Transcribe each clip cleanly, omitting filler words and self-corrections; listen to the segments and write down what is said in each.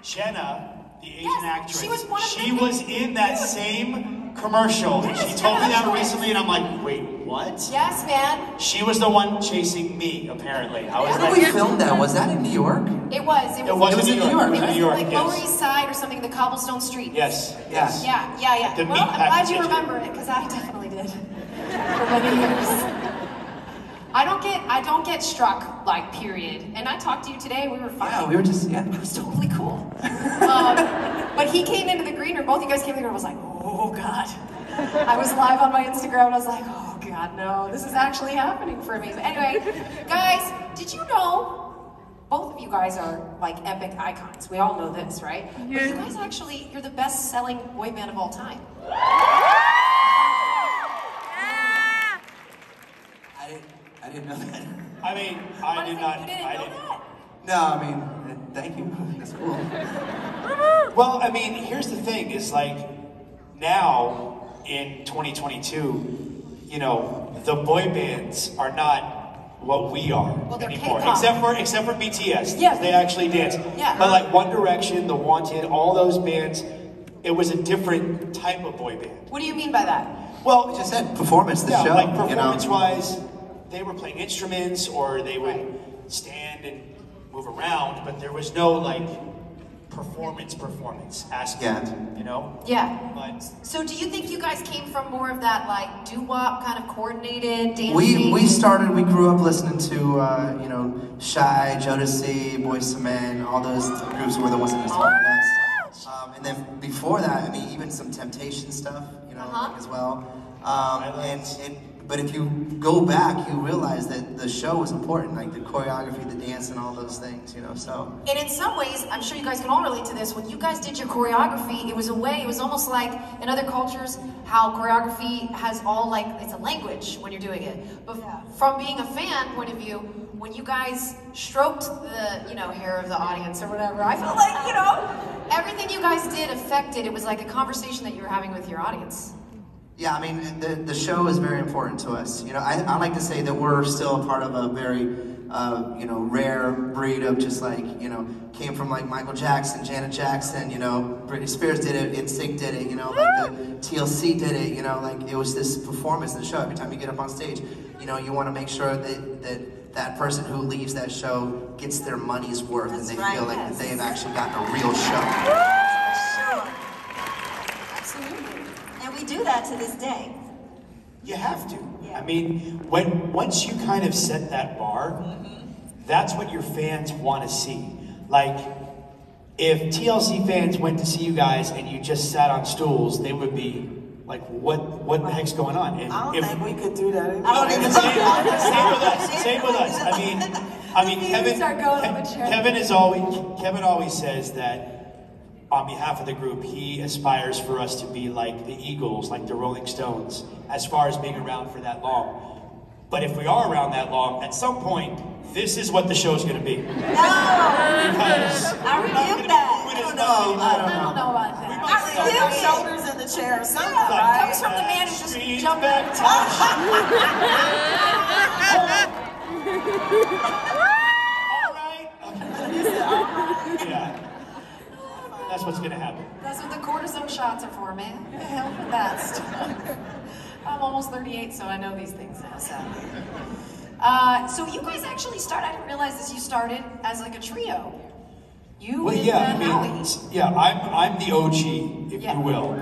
Jenna, the Asian actress, she was in that same commercial, and she told me that recently, and I'm like, wait, what? Yes, man. She was the one chasing me, apparently. I was Where did we film that? Was that in New York? It was. It was in New York. It was New York, like Lower East Side or something, the cobblestone street. Yes. Yes. Yeah. Well, I'm glad you remember it, because I definitely did for many years. I don't get struck, like, period. And I talked to you today, we were fine. Yeah, we were just, It was totally cool. But he came into the green room, both you guys came in the green room, I was like, oh God. I was live on my Instagram and I was like, oh God, no, this is actually happening for me. But anyway, guys, did you know, both of you guys are like epic icons. We all know this, right? Yeah. But you guys actually, you're the best selling boy band of all time. I didn't know that. I mean, I did not. You didn't know that? No, I mean, thank you. That's cool. Well, I mean, here's the thing, is like, now, in 2022, you know, the boy bands are not what we are anymore. Except for BTS. Yeah. They actually dance. Yeah. But like One Direction, The Wanted, all those bands, it was a different type of boy band. What do you mean by that? Well, We just said performance, the show. Like performance-wise, they were playing instruments, or they would stand and move around, but there was no like performance aspect, you know? Yeah. But so do you think you guys came from more of that like doo-wop kind of coordinated dancing? We grew up listening to, you know, Shy, Jodeci, Boyz II Men, all those groups were the ones that inspired us. And then before that, I mean, even some Temptation stuff, you know, as well. But if you go back, you realize that the show was important, like the choreography, the dance, and all those things, you know, so. And in some ways, I'm sure you guys can all relate to this, when you guys did your choreography, it was almost like in other cultures, how choreography has all like, it's a language when you're doing it. But from being a fan point of view, when you guys stroked the, you know, hair of the audience or whatever, I felt like, you know, everything you guys did affected, it was like a conversation that you were having with your audience. Yeah, I mean, the show is very important to us. You know, I like to say that we're still a part of a very, you know, rare breed of just like, you know, came from like Michael Jackson, Janet Jackson, you know, Britney Spears did it, NSYNC did it, you know, like the TLC did it, you know, like it was this performance in the show. Every time you get up on stage, you know, you want to make sure that person who leaves that show gets their money's worth, and they feel like that they've actually gotten a real show. We do that to this day. you have to. I mean, once you kind of set that bar, that's what your fans want to see. Like, if TLC fans went to see you guys and you just sat on stools, they would be like, what the heck's going on? And I don't think we could do that. Same with us. I mean, Kevin always says that on behalf of the group, he aspires for us to be like the Eagles, like the Rolling Stones, as far as being around for that long. But if we are around that long, at some point, this is what the show's going to be. No! Because I rebuke that. I don't know about that. I rebuke shoulders in the chair or something, It right? comes from the man who just jumped out of All right. Yeah. That's what's going to happen. That's what the cortisone shots are for, man. What the hell for that stuff? I'm almost 38, so I know these things now. So you guys actually started, I didn't realize this, you started as like a trio. You and Howie. I'm the OG, if you will.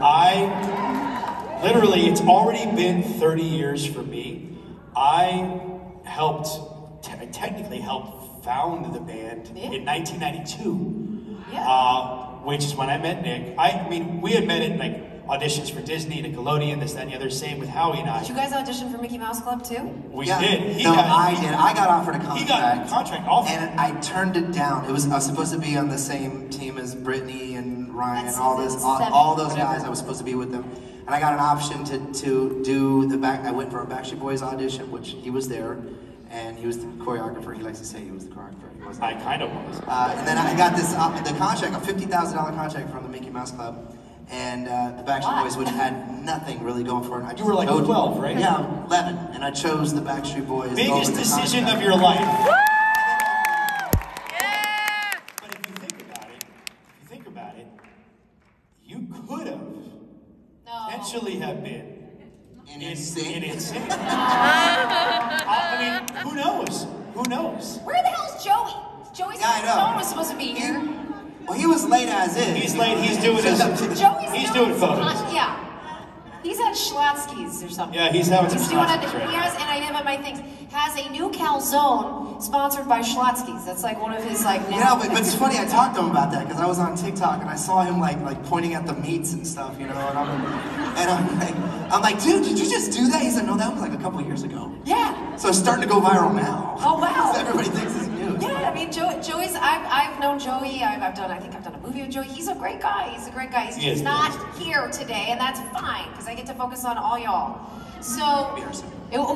Literally, it's already been 30 years for me. I technically helped found the band in 1992. Which is when I met Nick. I mean, we had met at like auditions for Disney, Nickelodeon, this, that, and the other. Same with Howie and I. Did you guys audition for Mickey Mouse Club too? We did. I did. I got offered a contract. He got a contract offer. And I turned it down. I was supposed to be on the same team as Brittany and Ryan and all those guys. I was supposed to be with them. And I got an option to do the back. I went for a Backstreet Boys audition, which he was there. And he was the choreographer. He likes to say he was the choreographer. He wasn't. I kind of was. And then I got this the contract, a $50,000 contract from the Mickey Mouse Club, and the Backstreet Boys, which had nothing really going for it. You were like 12, right? Yeah, 11, and I chose the Backstreet Boys. Biggest decision of your life. actually have been in NSYNC. I mean, who knows? Who knows? Where the hell's Joey? Joey's was supposed to be here. Well, he was late as is. He's late. He's doing his. He's doing photos. Yeah. He's at Schlotsky's or something. Yeah, he's having some He's doing it. right. He has, and I have on my things, has a new calzone sponsored by Schlotsky's. That's like one of his like. Yeah, but it's funny. I talked to him about that because I was on TikTok and I saw him like pointing at the meats and stuff, you know. And I'm like, dude, did you just do that? He said, no, that was like a couple years ago. Yeah. So it's starting to go viral now. Oh wow. Everybody thinks it's news. Yeah, I mean, Joey's. I known Joey. I think I've done a movie with Joey. He's a great guy. He's a great guy. He's not here today, and that's fine because I get to focus on all y'all. So,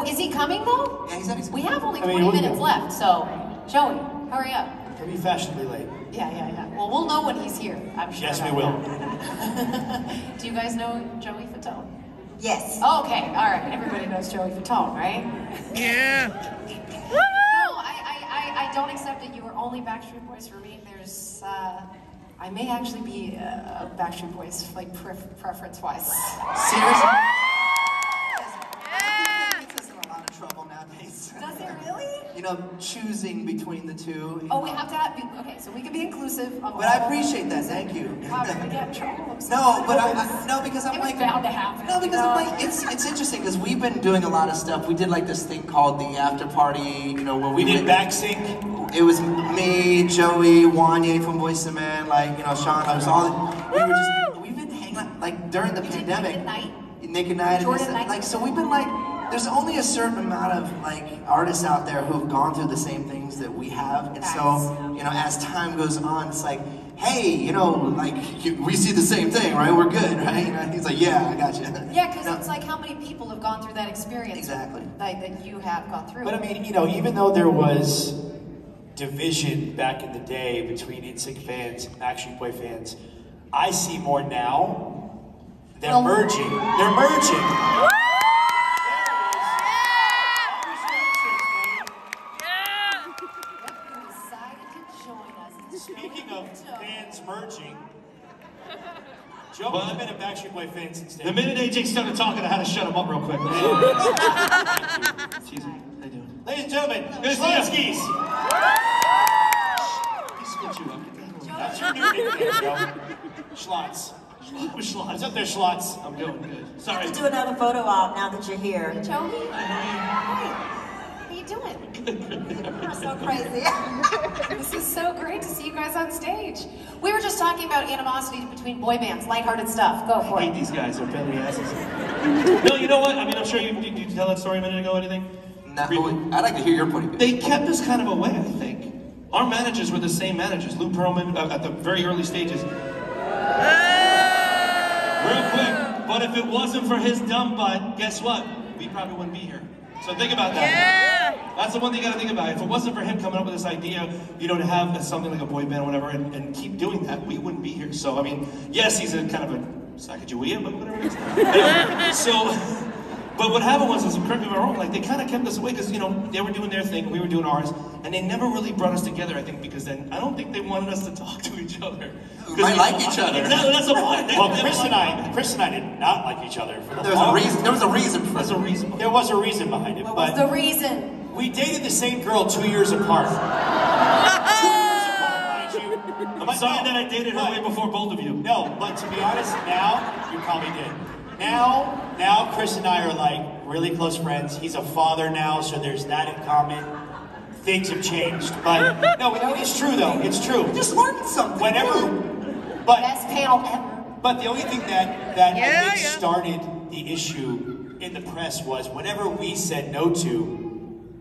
is he coming though? Yeah, he's at his. We have only 20 minutes left, so Joey, hurry up. He'll be fashionably late. Yeah. Well, we'll know when he's here. I'm sure. Yes, we will. Do you guys know Joey Fatone? Yes. Okay, all right. Everybody knows Joey Fatone, right? Yeah. No, I don't accept it. You are only Backstreet Boys for me. There's, I may actually be a Backstreet Boys, like, preference-wise. Seriously? It gets us in a lot of trouble nowadays. Does it really? You know, choosing between the two. Oh, we have to have, okay, so we can be inclusive of But I appreciate that, thank you. Wow, we're gonna get in trouble. No, but no, because I'm It was like, bound to happen. no, because I'm like, it's interesting because we've been doing a lot of stuff. We did like this thing called the after party, you know, where We did back sync. It was me, Joey, Wanye from Boyz II Men, like, you know, Sean, I was all, we've been hanging out, like, during the pandemic. Nick and Night. Jordan Knight. Like, so we've been like, there's only a certain amount of like artists out there who've gone through the same things that we have, and so, you know, as time goes on, it's like, hey, you know, like, we see the same thing, right? We're good, right? You know, he's like, yeah, I got you. Yeah, because it's like how many people have gone through that experience. Exactly. Like, that you have gone through. But I mean, you know, even though there was division back in the day between NSYNC fans and Backstreet Boy fans, I see more now. They're merging. They're merging. Speaking of fans merging, Joe, I've been a Backstreet Boy fan since day. The minute AJ started talking, I had to shut him up real quick. Excuse me. How you doing? Ladies and gentlemen, Schlotsky's. That's your new nickname, Joe. Schlotz. Schlotz. Up there, Schlotz. I'm doing good. I Sorry. have to do another photo op now that you're here. Joey? How you doing? You're so crazy. This is so great to see you guys on stage. We were just talking about animosity between boy bands, lighthearted stuff. Go for I hate it. these guys. They're pain in the asses. No, you know what? I mean, I'm sure you did you tell that story a minute ago or anything? I'd like to hear your point of view. They kept us kind of away, I think. Our managers were the same managers. Lou Pearlman at the very early stages. Real quick, but if it wasn't for his dumb butt, guess what? We probably wouldn't be here. So think about that. Yeah. That's the one thing you gotta think about. If it wasn't for him coming up with this idea, you know, to have something like a boy band or whatever, and keep doing that, we wouldn't be here. So, I mean, yes, he's a kind of a Sacagawea, but whatever it is. Anyway, so, but what happened was, correct me if I'm wrong, like, they kind of kept us away because, you know, they were doing their thing, we were doing ours, and they never really brought us together, I think, because then I don't think they wanted us to talk to each other. We might like each other. Exactly, that's the point. Well, Chris and I did not like each other for the There was a reason for That's a reason. There was a reason behind it, What was the reason? we dated the same girl 2 years apart. 2 years apart, mind you. I'm sorry that I dated her way before both of you. No, but to be honest, now, you probably did. Now Chris and I are like really close friends. He's a father now, so there's that in common. Things have changed, but no, it's true though. It's true. Just learned something. Best panel ever. But the only thing that I think started the issue in the press was whenever we said no to,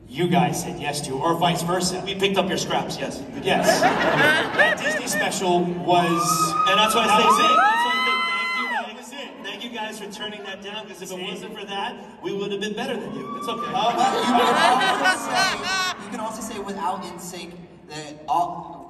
you guys said yes to, or vice versa. We picked up your scraps, yes. Yes. That Disney special was... And that's why I say That thank was it. Thank you guys for turning that down, because if it wasn't for that, we would have been better than you. It's okay. You can also say without NSYNC that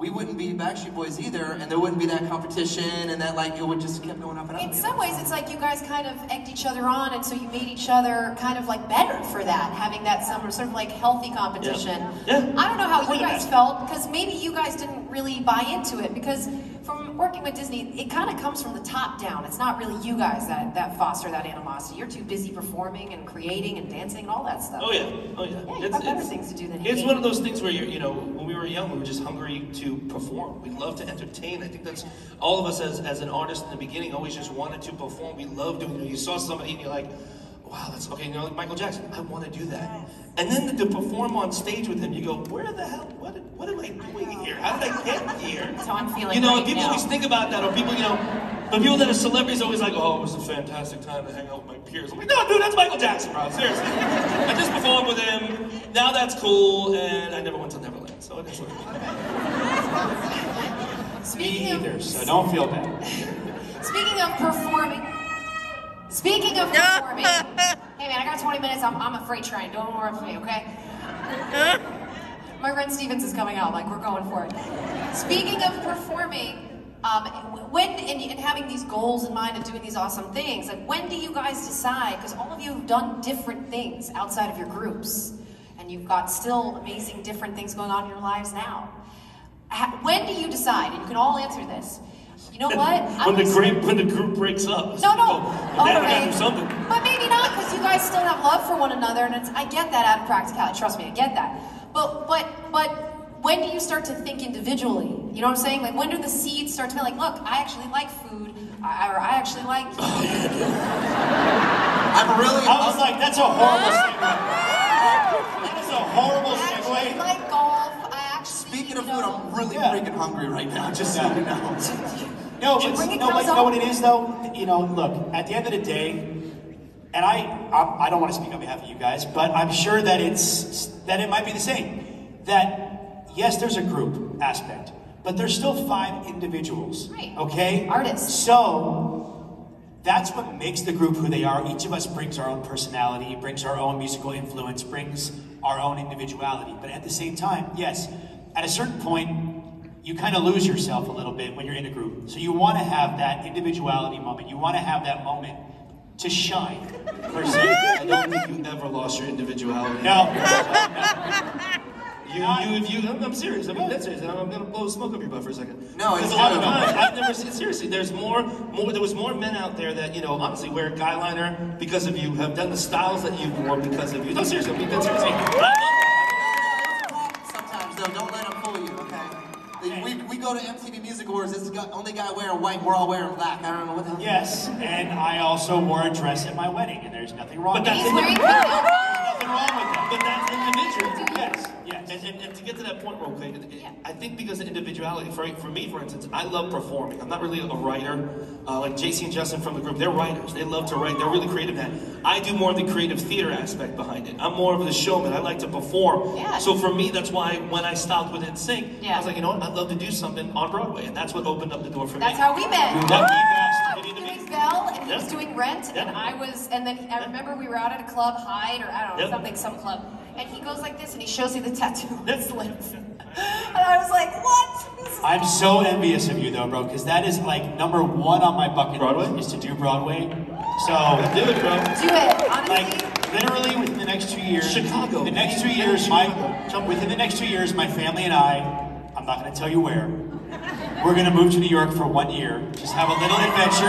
we wouldn't be Backstreet Boys either, and there wouldn't be that competition, and that like it would just keep going up and up. In some ways, it's like you guys kind of egged each other on, and so you made each other kind of like better for that, having that sort of like healthy competition. Yeah. I don't know how you guys felt, because maybe you guys didn't really buy into it, because from working with Disney, it kind of comes from the top down. It's not really you guys that foster that animosity. You're too busy performing and creating and dancing and all that stuff. Oh yeah, oh yeah. Yeah, you've got better things to do than It's hate. one of those things where you know, when we were young, we were just hungry to perform. We love to entertain. I think that's all of us as an artist in the beginning always just wanted to perform. We love doing it. You saw somebody and you're like, wow, that's okay. You know, like Michael Jackson, I want to do that. And then to perform on stage with him, you go, where the hell? What am I doing here? How did I get here? That's how I'm feeling. You know, right and people now. always think about that, or people, you know, but people that are celebrities always like, oh, it was a fantastic time to hang out with my peers. I'm like, no, dude, that's Michael Jackson, bro. Seriously. I just performed with him. Now that's cool, and I never went to Neverland, so it is what it is. Me either, so don't feel bad. Speaking of performing, hey man, I got 20 minutes. I'm a freight train. Don't worry for me, okay? My friend Stevens is coming out. Like, we're going for it. Speaking of performing, when and having these goals in mind of doing these awesome things, like when do you guys decide? Because all of you have done different things outside of your groups, and you've got still amazing different things going on in your lives now. When do you decide? And you can all answer this. You know what? when the group breaks up. No. Oh, man, I gotta do something. But maybe not, because you guys still have love for one another, and I get that out of practicality. Trust me, I get that. But when do you start to think individually? You know what I'm saying? Like, when do the seeds start to be like, look, I actually like food, or I actually like... I was like, that's a horrible segue. That is a horrible I actually segue. like golf. I actually... Speaking of food, I'm really freaking hungry right now, just so you know. No, but you know what it is though? You know, look, at the end of the day, and I don't want to speak on behalf of you guys, but I'm sure that it might be the same. That yes, there's a group aspect, but there's still 5 individuals. Right. Okay? Artists. So that's what makes the group who they are. Each of us brings our own personality, brings our own musical influence, brings our own individuality. But at the same time, yes, at a certain point, you kind of lose yourself a little bit when you're in a group. So you want to have that individuality moment. You want to have that moment to shine, per se. I don't think you ever lost your individuality. No. I'm serious. I mean, that's serious. I'm gonna blow smoke up your butt for a second. No, it's a lot of times I've never seen. Seriously, there was more men out there that, you know, honestly wear guy liner because of you, have done the styles that you wore because of you. No, seriously, I mean, that's seriously. Sometimes though, don't let them fool you, okay? We go to MTV Music Awards, this is the only guy wearing white, we're all wearing black. I don't know what the hell. Yes, and I also wore a dress at my wedding, and there's nothing wrong with that. He's wearing There's nothing wrong with that. But that's individual. Yes. And to get to that point real quick, I think because of individuality, for me, for instance, I love performing. I'm not really a writer. Like JC and Justin from the group, they're writers. They love to write. They're really creative at it. I do more of the creative theater aspect behind it. I'm more of the showman. I like to perform. Yeah. So for me, that's why when I stopped with NSYNC, I was like, you know what? I'd love to do something on Broadway. And that's what opened up the door for me. That's how we met. Lucky I bastard. was doing Belle, and he was Yeah. doing Rent, and I was, and then I remember we were out at a club, Hyde, or I don't know, some club, and he goes like this, and he shows you the tattoo on his lips. And I was like, what? I'm so envious of you though, bro, because that is like #1 on my bucket Broadway? list is to do Broadway. So Do it, bro. Do it, honestly. like literally within the next 2 years. Chicago. The next 2 years, within the next 2 years, my family and I'm not gonna tell you where. We're gonna move to New York for 1 year, just have a little adventure,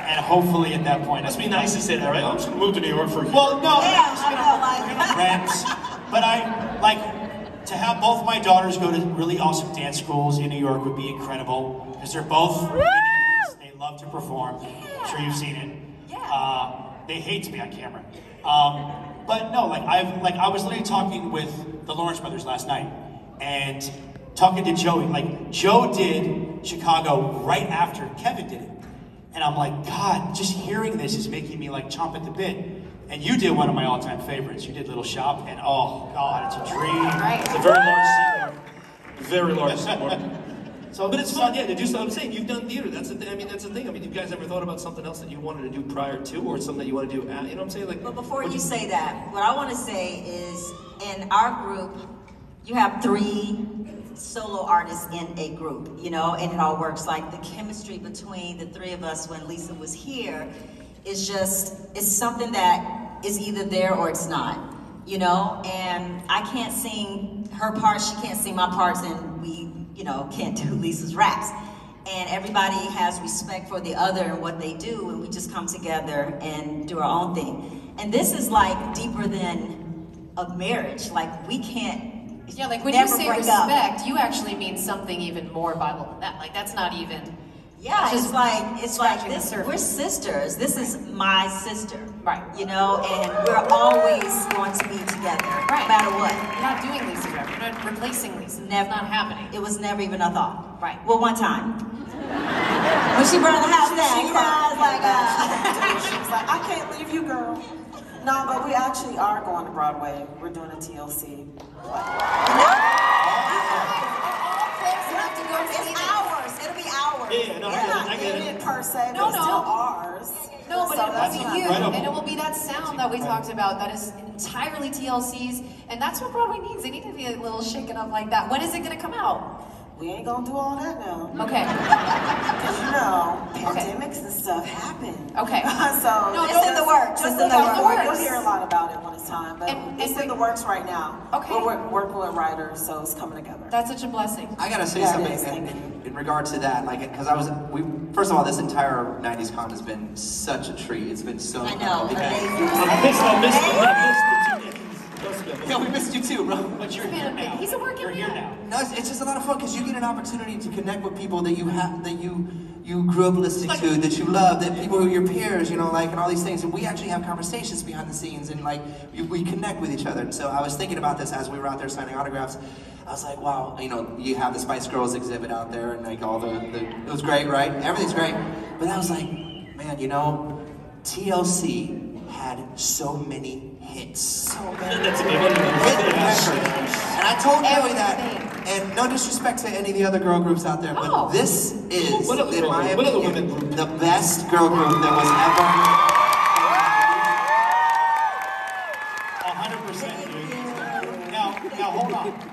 and hopefully at that point. Must be nice to say that, right? I'm just gonna move to New York for a year. Well, no, Yeah, we're I know, like- gonna rent, but I like to have both my daughters go to really awesome dance schools in New York would be incredible because they're both they love to perform. I'm sure you've seen it. Yeah. They hate to be on camera, but no, I was literally talking with the Lawrence brothers last night and talking to Joey. Like Joe did Chicago right after Kevin did it. And I'm like, God, just hearing this is making me like chomp at the bit. And you did one of my all-time favorites. You did Little Shop, and oh God, it's a dream. Right. It's a very large Seymour. Very large Seymour. So, But it's fun, yeah, to do something. I'm saying you've done theater. That's the thing. I mean, that's the thing. I mean, you guys ever thought about something else that you wanted to do prior to, or something that you want to do? You know what I'm saying? Like, But before you say that, what I want to say is, in our group, you have 3 solo artists in a group, you know, and it all works. Like the chemistry between the three of us when Lisa was here is just, it's something that is either there or it's not, you know, and I can't sing her parts, she can't sing my parts, and we, you know, can't do Lisa's raps. And everybody has respect for the other and what they do, and we just come together and do our own thing. And this is like deeper than a marriage. Like we can't. Yeah, like when you say respect, you actually mean something even more Bible than that. Like that's not even. Yeah, it's like this. We're sisters. This is my sister. Right. You know, and we're always going to be together, no matter what. You're not doing Lisa forever. You're not replacing Lisa. Never. It's not happening. It was never even a thought. Right. Well, one time. When she burned the house down, you know, I was like, she was like, I can't leave you, girl. No, but we actually are going to Broadway. We're doing a TLC. It's ours. It'll be ours. Yeah, no, I get it. Per se, No, but it's no. still ours. No, but So it that's will not be you, right on. and it will be that sound that we talked about that is entirely TLC's, and that's what Broadway needs. They need to be a little shaken up like that. When is it going to come out? We ain't gonna do all that now. Okay. Because you know, pandemics and stuff happen. Okay. So No, It's in the works. It's in the works. You'll hear a lot about it when it's time, but And it's in the works right now. Okay. We're working with writers, so it's coming together. That's such a blessing. I gotta say Yeah, it something is. Thank you. in regard to that, like, because first of all, this entire 90s con has been such a treat. It's been so I fun. know. Because- I missed the 2 decades. Yeah, we missed you too, bro. But you're here now. He's a working You're here man. now. No, it's just a lot of fun because you get an opportunity to connect with people that you grew up listening to, that you love, that people who are your peers, you know, like, and all these things. And we actually have conversations behind the scenes, and like we connect with each other. And so I was thinking about this as we were out there signing autographs. I was like, wow, you know, you have the Spice Girls exhibit out there, and like all the it was great, right? Everything's great. But I was like, man, you know, TLC had so many hits. So many. That's a big one. And I told Joey that, and no disrespect to any of the other girl groups out there, but this is, What other in girl my group? What other opinion, women group? the best girl group that was ever. 100%, dude. Now,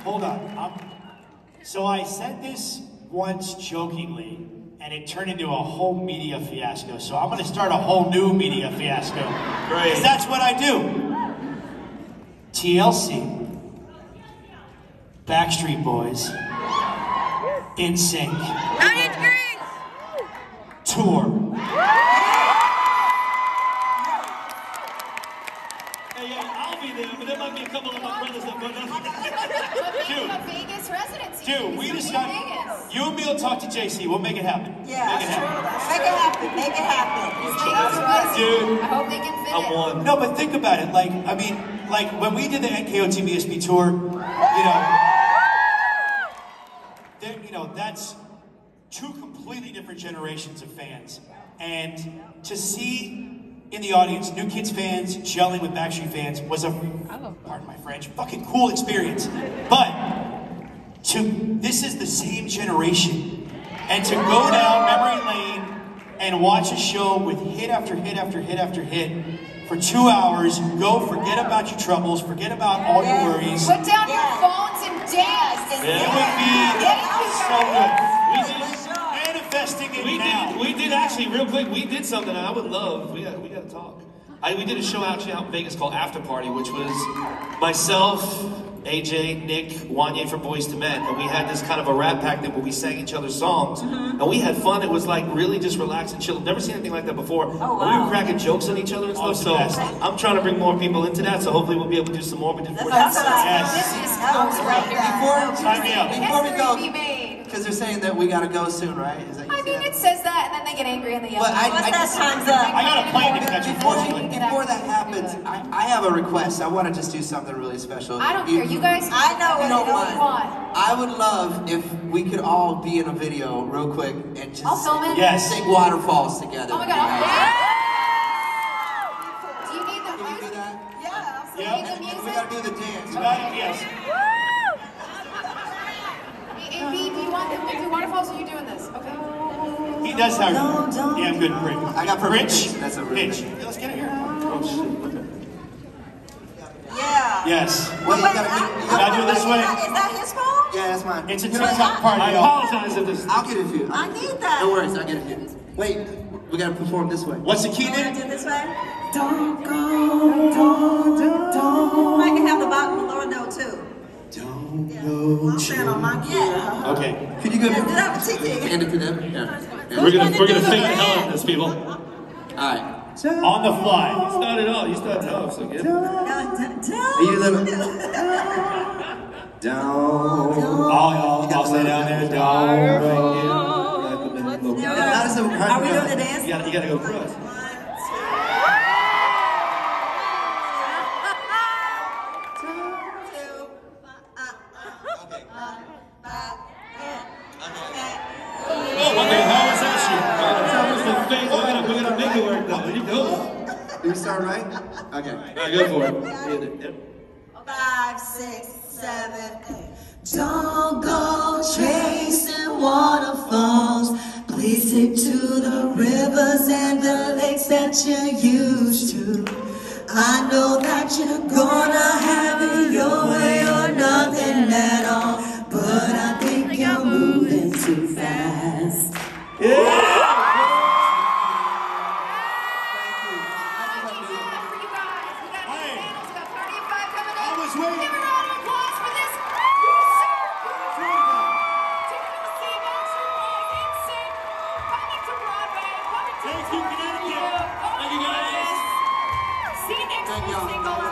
hold on. So I said this once jokingly, and it turned into a whole media fiasco. So I'm gonna start a whole new media fiasco. Great. 'Cause that's what I do. TLC, Backstreet Boys, NSYNC, tour. Hey, I'll be there, but there might be a couple of my brothers that go down. Being a Vegas residency. Dude, we He's decided, in Vegas. you and me will talk to JC, we'll make it happen. Yeah, Make it happen. make it happen. Make it happen. Vegas are busy. Dude. I hope they can fit I'm it. one. No, but think about it. Like, I mean, like when we did the NKOT BSB tour, you know, that's two completely different generations of fans. And to see in the audience New Kids fans gelling with Backstreet fans was a, pardon my French, fucking cool experience. But this is the same generation. And to go down memory lane and watch a show with hit after hit after hit after hit for 2 hours, forget about your troubles, forget about all your worries. Put down your phones and dance. It would be so good. Manifesting it now. We did actually, real quick, we did something I would love. We got to talk. We did a show actually out in Vegas called After Party, which was myself, AJ, Nick, Wanye from Boys to Men, and we had this kind of a rap pack that where we sang each other's songs, and we had fun. It was like really just relaxed and chill. Never seen anything like that before. Oh, We wow. were cracking jokes on each other and stuff. So yes. I'm trying to bring more people into that. So hopefully we'll be able to do some more. We did 14 That's sets. This is right there. Sign me up. Before we History go, be made. because they're saying that we gotta go soon, right? Is that I mean, it says that, and then they get angry and they yell. But I What's that just- time's up? I got a plane to catch, unfortunately. Before that happens, I have a request. I want to just do something really special. I don't care. You guys. I know what you it is. want. I would love if we could all be in a video real quick and just I'll film it. Yes. sing Waterfalls together. Oh my god. Do you need the Can we do music? that? Yeah. Do you need the And we music? gotta do the dance. Yes. Hey, B, do you want them to do waterfalls or are you doing this? Okay. He does have. Yeah, I'm good. Rich. I got perfect Rich. pitch. That's a real Rich. thing. Let's get it here. Oh, shit. Okay. Yeah. Yes. Wait, you Wait, gotta gotta do it this way. Is that his phone? Yeah, that's mine. It's a TikTok party. I apologize if this. I'll get it for you. I need that. No worries, I'll get it for you. Wait, we gotta perform this way. What's the key You wanna then? do this way? Don't go, don't. I can have the bottom of the lower note too. Don't I'm saying on my key. Yeah. Okay. Could you go Yeah, do that with TT. hand it to them? Yeah. We're gonna sing the hell out of this, people. Alright. On the fly. It's not at all. You start telling us again. Are you living? Down. I'll stay down there. Don't. Are we doing the dance? You gotta go across. Oh, what the hell is that shit? We're gonna make it work though. You go. Do we start right? Okay. Alright, go for it. Yep. 5, 6, 7, 8. Don't go chasing waterfalls. Please stick to the rivers and the lakes that you're used to. I know that you're gonna have it your way or nothing at all, but I think you're moving too fast. See you next week.